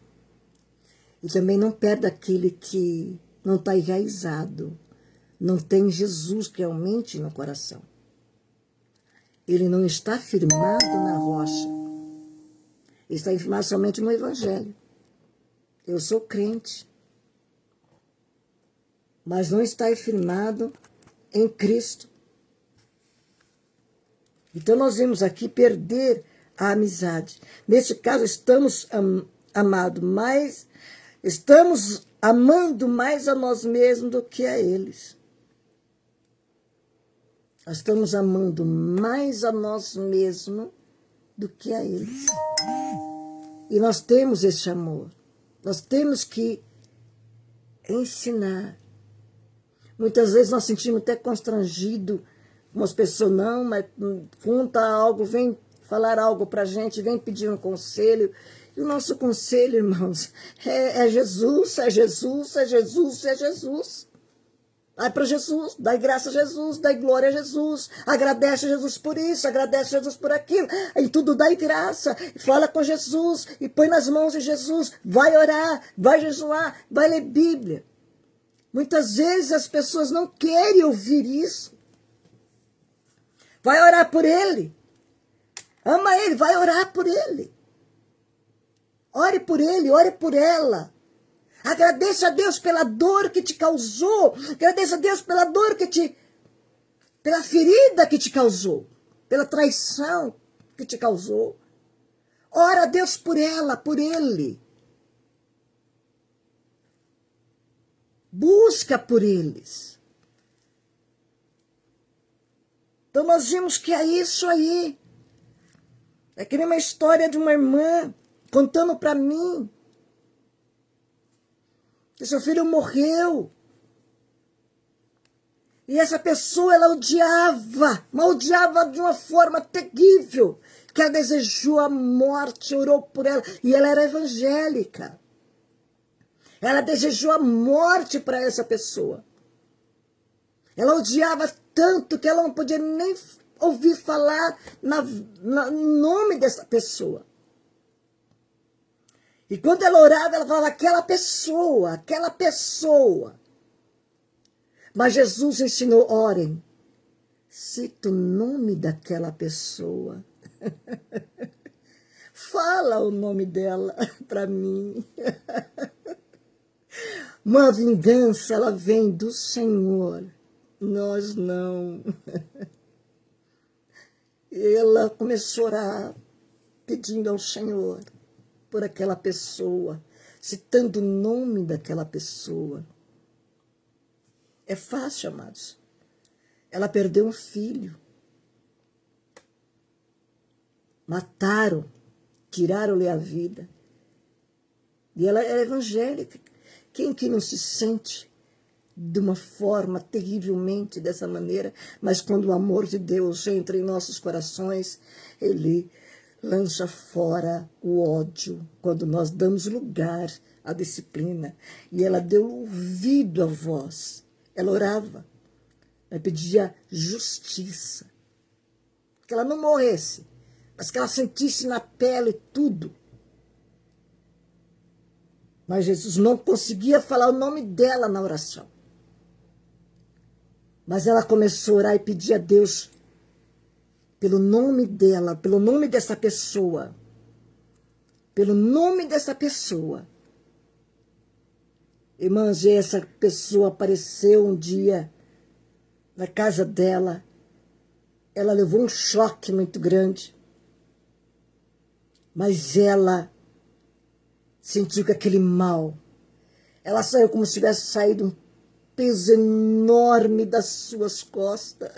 E também não perde aquele que não está enraizado. Não tem Jesus realmente no coração. Ele não está firmado na rocha. Ele está firmado somente no Evangelho. Eu sou crente. Mas não está firmado em Cristo. Então nós vimos aqui perder a amizade. Neste caso, estamos estamos amando mais a nós mesmos do que a eles. Nós estamos amando mais a nós mesmos do que a eles. E nós temos esse amor. Nós temos que ensinar. Muitas vezes nós sentimos até constrangido com as pessoas, não, mas conta algo, vem falar algo para a gente, vem pedir um conselho. E o nosso conselho, irmãos, é Jesus, é Jesus, é Jesus, é Jesus. Vai para Jesus, dá graça a Jesus, dá glória a Jesus, agradece a Jesus por isso, agradece a Jesus por aquilo, e tudo dá graça, fala com Jesus, e põe nas mãos de Jesus, vai orar, vai jejuar, vai ler Bíblia. Muitas vezes as pessoas não querem ouvir isso. Vai orar por ele, ama ele, vai orar por ele. Ore por ele, ore por ela. Agradeça a Deus pela dor que te causou. Agradeça a Deus pela dor pela ferida que te causou. Pela traição que te causou. Ora a Deus por ela, por ele. Busca por eles. Então nós vimos que é isso aí. É que nem uma história de uma irmã contando para mim que seu filho morreu. E essa pessoa, ela odiava, mas odiava de uma forma terrível, que ela desejou a morte, orou por ela, e ela era evangélica. Ela desejou a morte para essa pessoa. Ela odiava tanto que ela não podia nem ouvir falar no nome dessa pessoa. E quando ela orava, ela falava aquela pessoa, aquela pessoa. Mas Jesus ensinou, orem, cita o nome daquela pessoa. Fala o nome dela para mim. Uma vingança, ela vem do Senhor. Nós não. Ela começou a orar, pedindo ao Senhor por aquela pessoa, citando o nome daquela pessoa. É fácil, amados. Ela perdeu um filho. Mataram, tiraram-lhe a vida. E ela é evangélica. Quem que não se sente de uma forma terrivelmente dessa maneira? Mas quando o amor de Deus entra em nossos corações, Ele lança fora o ódio, quando nós damos lugar à disciplina. E ela deu ouvido à voz. Ela orava, ela pedia justiça. Que ela não morresse, mas que ela sentisse na pele tudo. Mas Jesus não conseguia falar o nome dela na oração. Mas ela começou a orar e pedir a Deus pelo nome dela, pelo nome dessa pessoa. Pelo nome dessa pessoa. Irmãs, e essa pessoa apareceu um dia na casa dela. Ela levou um choque muito grande. Mas ela sentiu que aquele mal, ela saiu como se tivesse saído um peso enorme das suas costas.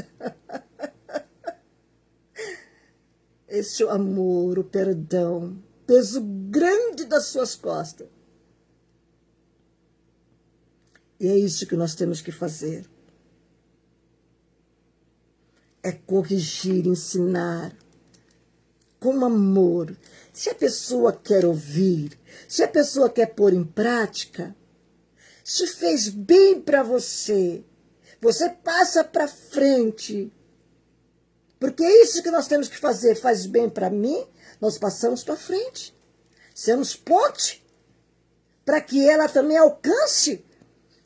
Esse amor, o perdão, peso grande das suas costas. E é isso que nós temos que fazer. É corrigir, ensinar, com amor. Se a pessoa quer ouvir, se a pessoa quer pôr em prática, se fez bem para você, você passa para frente. Porque é isso que nós temos que fazer. Faz bem para mim, nós passamos para frente. Sermos ponte para que ela também alcance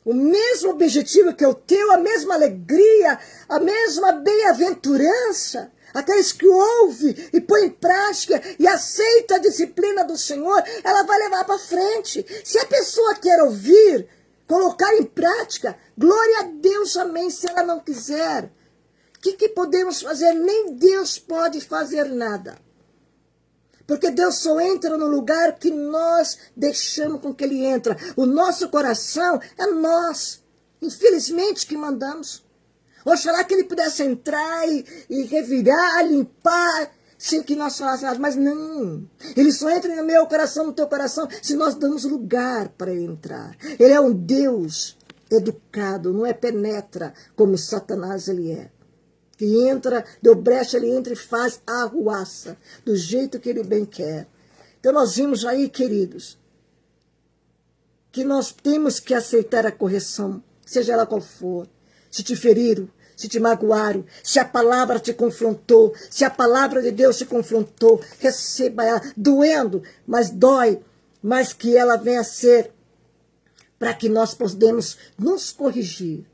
o mesmo objetivo que o teu, a mesma alegria, a mesma bem-aventurança. Aqueles que ouvem e põem em prática e aceita a disciplina do Senhor, ela vai levar para frente. Se a pessoa quer ouvir, colocar em prática, glória a Deus, amém. Se ela não quiser, o que podemos fazer? Nem Deus pode fazer nada. Porque Deus só entra no lugar que nós deixamos com que Ele entra. O nosso coração é nós, infelizmente, que mandamos. Oxalá que Ele pudesse entrar e revirar, limpar, sem que nós falássemos nada. Mas não, Ele só entra no meu coração, no teu coração, se nós damos lugar para Ele entrar. Ele é um Deus educado, não é penetra como Satanás ele é. Que entra, deu brecha, ele entra e faz a arruaça, do jeito que ele bem quer. Então nós vimos aí, queridos, que nós temos que aceitar a correção, seja ela qual for. Se te feriram, se te magoaram, se a palavra te confrontou, se a palavra de Deus te confrontou, receba ela, doendo, mas dói, mas que ela venha a ser para que nós possamos nos corrigir.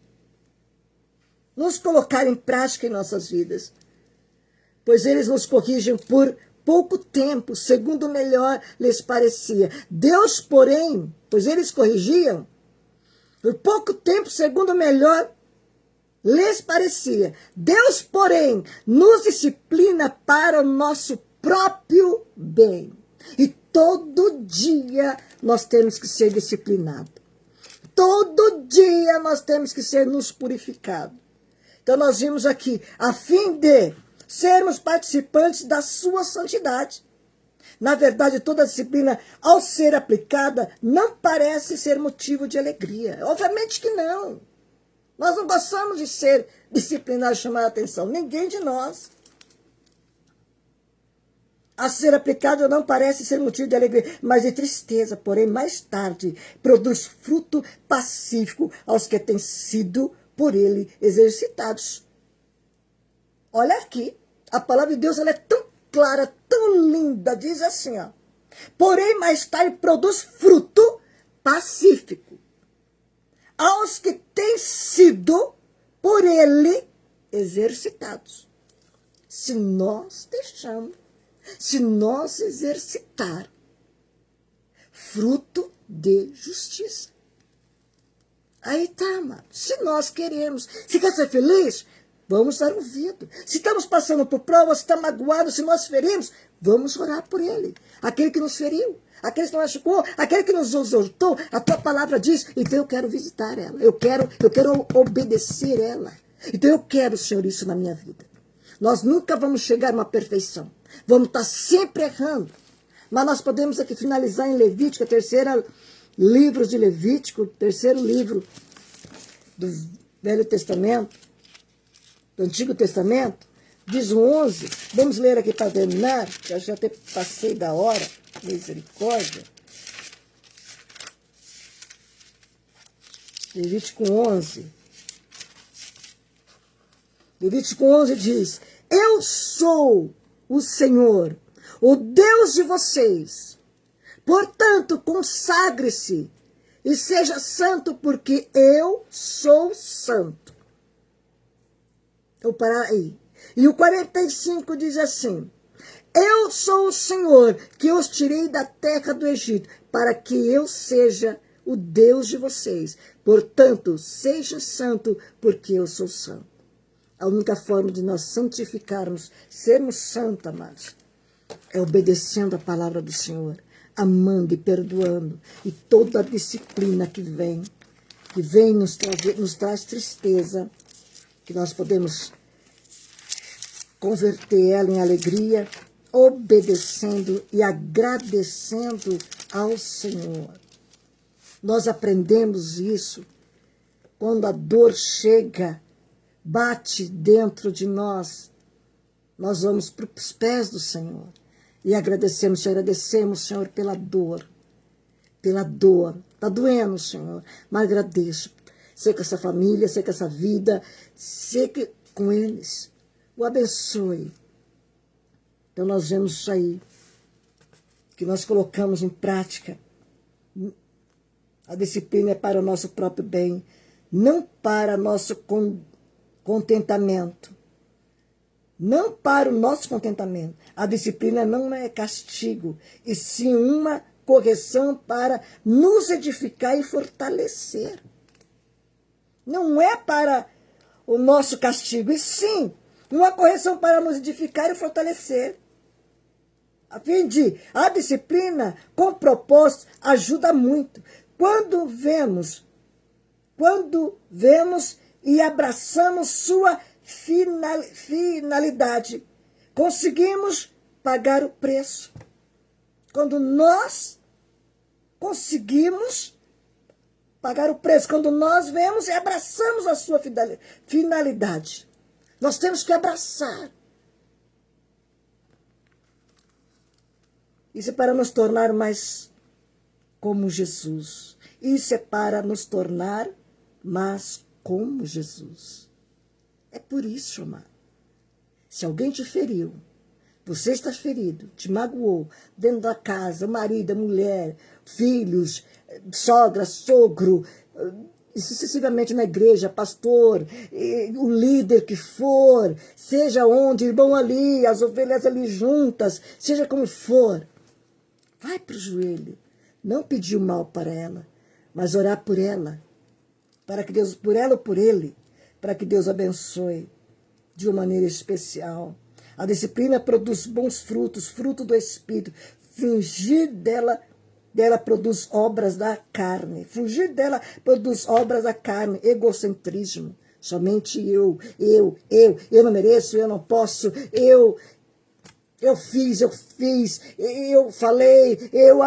Nos colocar em prática em nossas vidas. Pois eles nos corrigem por pouco tempo, segundo melhor lhes parecia. Deus, porém, pois eles corrigiam, por pouco tempo, segundo melhor lhes parecia. Deus, porém, nos disciplina para o nosso próprio bem. E todo dia nós temos que ser disciplinados. Todo dia nós temos que ser nos purificados. Então nós vimos aqui, a fim de sermos participantes da sua santidade. Na verdade, toda disciplina, ao ser aplicada, não parece ser motivo de alegria. Obviamente que não. Nós não gostamos de ser disciplinados e chamar a atenção. Ninguém de nós. A ser aplicado não parece ser motivo de alegria, mas de tristeza. Porém, mais tarde, produz fruto pacífico aos que têm sido por ele exercitados. Olha aqui, a palavra de Deus ela é tão clara, tão linda, diz assim, ó. Porém, mais tarde produz fruto pacífico aos que têm sido por ele exercitados. Se nós deixamos, se nós exercitar, fruto de justiça. Aí tá, amado. Se nós queremos, se quer ser feliz, vamos dar ouvido. Se estamos passando por provas, se está magoado, se nós ferimos, vamos orar por ele. Aquele que nos feriu, aquele que nos machucou, aquele que nos exortou, a tua palavra diz, então eu quero visitar ela, eu quero obedecer ela. Então eu quero, Senhor, isso na minha vida. Nós nunca vamos chegar a uma perfeição. Vamos estar sempre errando. Mas nós podemos aqui finalizar em Levítico, terceiro livro de Levítico, terceiro livro do Velho Testamento, do Antigo Testamento, diz o 11, vamos ler aqui para terminar, que eu já até passei da hora, misericórdia. Levítico 11. Levítico 11 diz, eu sou o Senhor, o Deus de vocês. Portanto, consagre-se e seja santo, porque eu sou santo. Eu parar aí. E o 45 diz assim, eu sou o Senhor que os tirei da terra do Egito, para que eu seja o Deus de vocês. Portanto, seja santo, porque eu sou santo. A única forma de nós santificarmos, sermos santos, amados, é obedecendo a palavra do Senhor, amando e perdoando. E toda a disciplina que vem nos traz tristeza, que nós podemos converter ela em alegria, obedecendo e agradecendo ao Senhor. Nós aprendemos isso quando a dor chega, bate dentro de nós. Nós vamos para os pés do Senhor e agradecemos, Senhor, pela dor. Pela dor. Está doendo, Senhor, mas agradeço. Sei que essa família, sei que essa vida, sei que com eles. O abençoe. Então nós vemos isso aí, que nós colocamos em prática. A disciplina é para o nosso próprio bem, não para nosso contentamento. Não para o nosso contentamento. A disciplina não é castigo, e sim uma correção para nos edificar e fortalecer. Não é para o nosso castigo, e sim uma correção para nos edificar e fortalecer. A fim de a disciplina com propósito ajuda muito. Quando vemos e abraçamos sua finalidade, conseguimos pagar o preço. Quando nós conseguimos pagar o preço, quando nós vemos e abraçamos a sua finalidade, nós temos que abraçar. Isso é para nos tornar mais como Jesus. Isso é para nos tornar mais como Jesus. É por isso, amado. Se alguém te feriu, você está ferido, te magoou, dentro da casa, o marido, a mulher, filhos, sogra, sogro, e sucessivamente na igreja, pastor, o líder que for, seja onde, irmão ali, as ovelhas ali juntas, seja como for, vai para o joelho. Não pedir o mal para ela, mas orar por ela, para que Deus, por ela ou por ele, para que Deus abençoe de uma maneira especial. A disciplina produz bons frutos, fruto do Espírito. Fugir dela produz obras da carne. Fugir dela produz obras da carne, egocentrismo. Somente eu não mereço, eu não posso, eu fiz, eu falei, eu.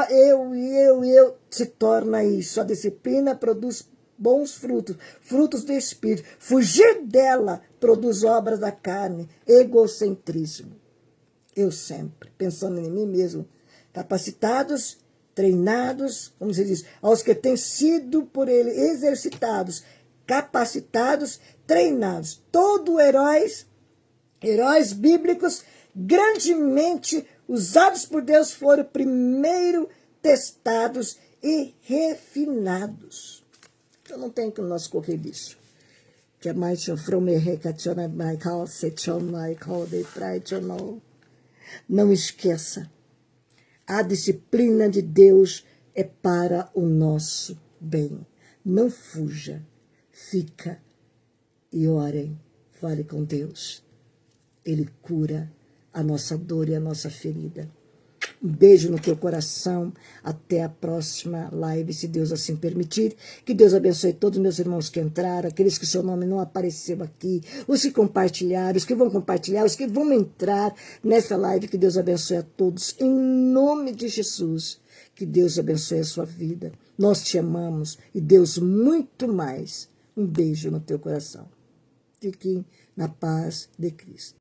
Se torna isso. A disciplina produz bons frutos, frutos do Espírito. Fugir dela produz obras da carne, egocentrismo. Eu sempre, pensando em mim mesmo, capacitados, treinados, como se diz, aos que têm sido por ele exercitados, capacitados, treinados. Todo herói Heróis bíblicos grandemente usados por Deus foram primeiro testados e refinados. Então não tem que nós correr disso. Que é mais não esqueça, a disciplina de Deus é para o nosso bem. Não fuja, fica e orem, fale com Deus. Ele cura a nossa dor e a nossa ferida. Um beijo no teu coração. Até a próxima live, se Deus assim permitir. Que Deus abençoe todos os meus irmãos que entraram, aqueles que seu nome não apareceu aqui, os que compartilharam, os que vão compartilhar, os que vão entrar nessa live. Que Deus abençoe a todos. Em nome de Jesus, que Deus abençoe a sua vida. Nós te amamos e Deus muito mais. Um beijo no teu coração. Fiquem na paz de Cristo.